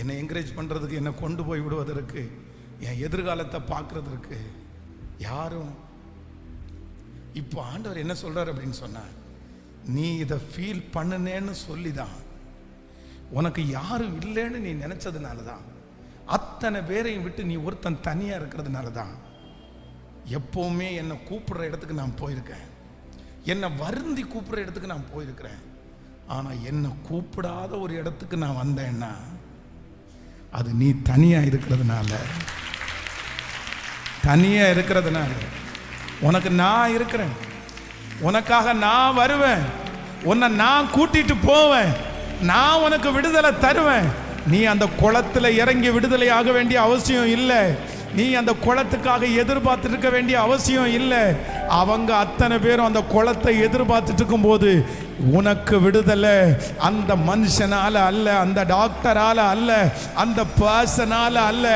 என்னை என்கரேஜ் பண்ணுறதுக்கு, என்னை கொண்டு போய் விடுவதற்கு, என் எதிர்காலத்தை பார்க்கறதற்கு யாரும். இப்போ ஆண்டவர் என்ன சொல்றார் அப்படின்னு சொன்னா, நீ இதை ஃபீல் பண்ணுனேன்னு சொல்லிதான், உனக்கு யாரும் இல்லைன்னு நீ நினைச்சதுனால தான், அத்தனை பேரையும் விட்டு நீ ஒருத்தன் தனியா இருக்கிறதுனால தான் எப்பவுமே என்னை கூப்பிடுற இடத்துக்கு நான் போயிருக்கேன், என்னை வருந்தி கூப்பிடுற இடத்துக்கு நான் போயிருக்கிறேன். ஆனா என்னை கூப்பிடாத ஒரு இடத்துக்கு நான் வந்தேன்னா அது நீ தனியா இருக்கிறதுனால. தனியா இருக்கிறதுனால உனக்கு நான் இருக்கிறேன், உனக்காக நான் வருவேன், உன்னை நான் கூட்டிட்டு போவேன், நான் உனக்கு விடுதலை தருவேன். நீ அந்த குளத்துல இறங்கி விடுதலை ஆக வேண்டிய அவசியம் இல்லை, நீ அந்த குளத்துக்காக எதிர்பார்த்துட்டு இருக்க வேண்டிய அவசியம் இல்லை. அவங்க அத்தனை பேரும் அந்த குளத்தை எதிர்பார்த்துட்டு இருக்கும் போது உனக்கு விடுதலை அந்த மனுஷனால அல்ல, அந்த டாக்டரால அல்ல, அந்த பர்சனால அல்ல.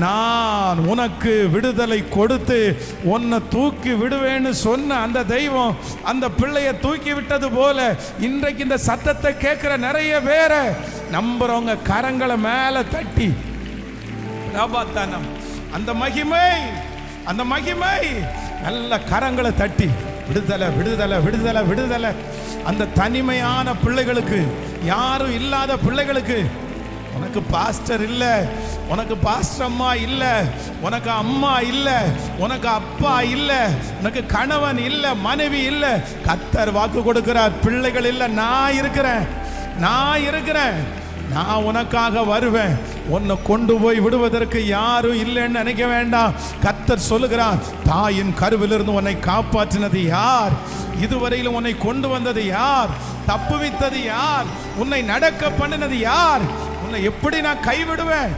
நான் உனக்கு விடுதலை கொடுத்து உன்னை தூக்கி விடுவேன்னு சொன்ன அந்த தெய்வம் அந்த பிள்ளைய தூக்கி விட்டது போல இன்றைக்கு இந்த சத்தத்தை கேட்கிற நிறைய பேரை நம்புறவங்க கரங்களை மேல தட்டி அந்த மகிமை, அந்த மகிமை நல்ல கரங்களை தட்டி விடுதலை விடுதலை விடுதலை விடுதலை. அந்த தனிமையான பிள்ளைகளுக்கு, யாரும் இல்லாத பிள்ளைகளுக்கு, உனக்கு பாஸ்டர் இல்லை, உனக்கு பாஸ்டர் அம்மா இல்லை, உனக்கு அம்மா இல்லை, உனக்கு அப்பா இல்லை, உனக்கு கணவன் இல்லை, மனைவி இல்லை. கர்த்தர் வாக்கு கொடுக்கிறார், பிள்ளைகள் இல்லை, நான் இருக்கிறேன், நான் இருக்கிறேன், நான் உனக்காக வருவேன். உன்னை கொண்டு போய் விடுவதற்கு யாரும் இல்லைன்னு நினைக்க வேண்டாம். கர்த்தர் சொல்லுகிறார், தாயின் கருவிலிருந்து உன்னை காப்பாற்றினது யார்? இதுவரையிலும் உன்னை கொண்டு வந்தது யார்? தப்புவித்தது யார்? உன்னை நடக்க பண்ணினது யார்? உன்னை எப்படி நான் கைவிடுவேன்?